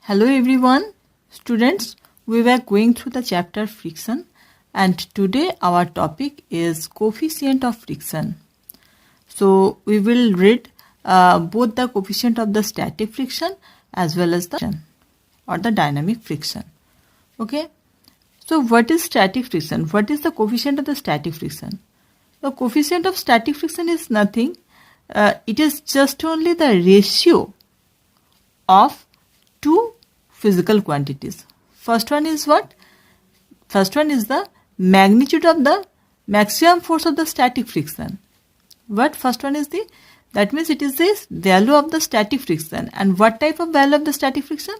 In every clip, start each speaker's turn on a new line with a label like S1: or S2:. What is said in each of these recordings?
S1: Hello everyone, students. We were going through the chapter friction, and today our topic is coefficient of friction. So we will read both the coefficient of the static friction as well as the dynamic friction. Okay. So what is static friction? What is the coefficient of the static friction? The coefficient of static friction is nothing. It is just only the ratio of two physical quantities. First one is what? First one is the magnitude of the maximum force of the static friction. What? First one is that means it is this value of the static friction. And what type of value of the static friction?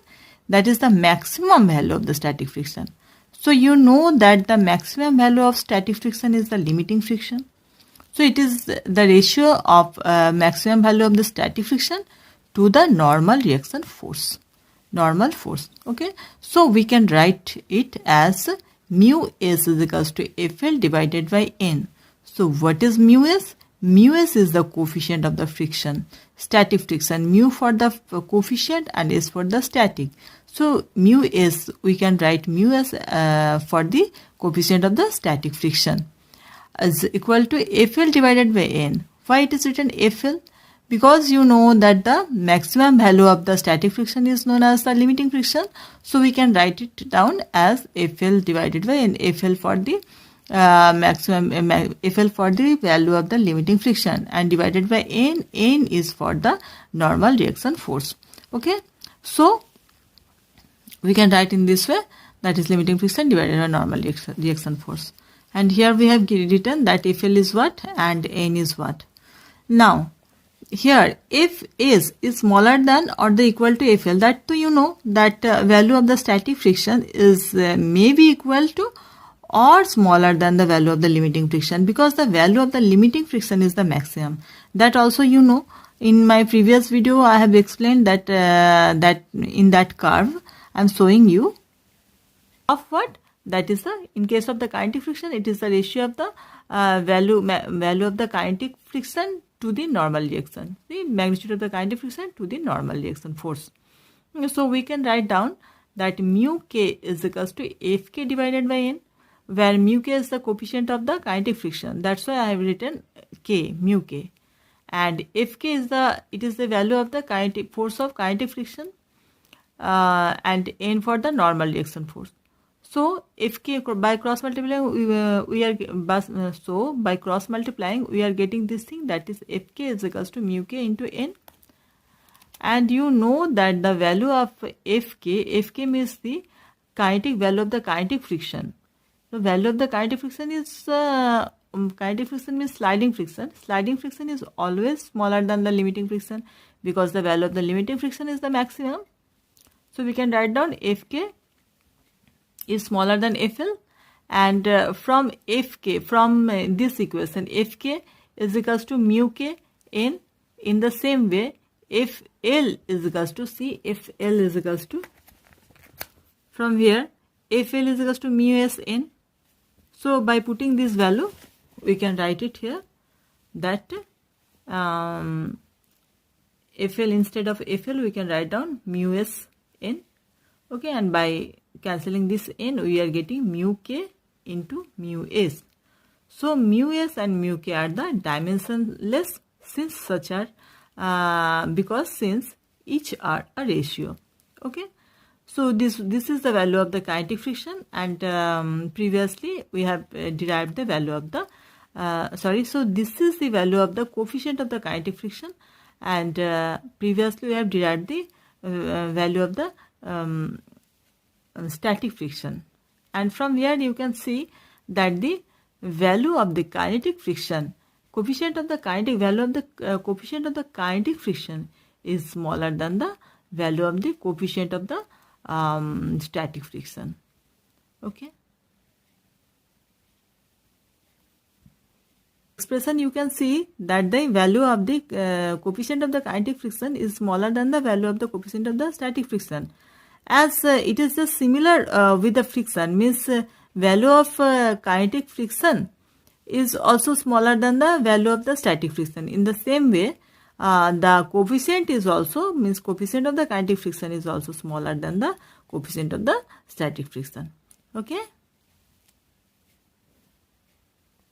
S1: That is the maximum value of the static friction. So you know that the maximum value of static friction is the limiting friction. So it is the ratio of maximum value of the static friction to the normal reaction force. Normal force. Okay. So we can write it as mu s is equals to FL divided by N. So what is mu s? Mu s is the coefficient of the friction. Static friction. Mu for the coefficient and s for the static. So mu s, we can write mu s for the coefficient of the static friction is equal to FL divided by N. Why it is written FL? Because you know that the maximum value of the static friction is known as the limiting friction. So we can write it down as FL divided by N. FL for the FL for the value of the limiting friction, and divided by N. N is for the normal reaction force. Okay. So we can write in this way, that is limiting friction divided by normal reaction force. And here we have written that FL is what and N is what. Now here if S is smaller than or the equal to FL, that too you know that value of the static friction is may be equal to or smaller than the value of the limiting friction, because the value of the limiting friction is the maximum. That also you know. In my previous video I have explained that that in that curve I am showing you of what, that is the, in case of the kinetic friction, it is the ratio of the value of the kinetic friction to the normal reaction, the magnitude of the kinetic friction to the normal reaction force. So we can write down that mu k is equals to Fk divided by N, where mu k is the coefficient of the kinetic friction. That's why I have written k, mu k, and Fk is the value of the kinetic force of kinetic friction, and N for the normal reaction force. So Fk by cross multiplying we are getting this thing, that is Fk is equals to mu k into N. And you know that the value of Fk means the kinetic value of the kinetic friction. The value of the kinetic friction is kinetic friction means sliding friction. Sliding friction is always smaller than the limiting friction, because the value of the limiting friction is the maximum. So we can write down Fk is smaller than FL, and from Fk, from this equation, Fk is equals to mu k N. In the same way, FL is equals to C. FL is equals to, from here FL is equals to mu s N. So by putting this value we can write it here, that FL instead of FL we can write down mu s N. Okay, and by cancelling this N we are getting mu k into mu s. So mu s and mu k are the dimensionless, since such are because since each are a ratio. Okay, so this is the value of the kinetic friction, and previously we have derived the value of the so this is the value of the coefficient of the kinetic friction, and previously we have derived the value of the static friction. And from here you can see that the value of the kinetic friction, coefficient of the kinetic value of the coefficient of the kinetic friction is smaller than the value of the coefficient of the static friction. Okay. Expression you can see that the value of the coefficient of the kinetic friction is smaller than the value of the coefficient of the static friction. As it is just similar with the friction, means value of kinetic friction is also smaller than the value of the static friction. In the same way, the coefficient is also, means coefficient of the kinetic friction is also smaller than the coefficient of the static friction. Okay.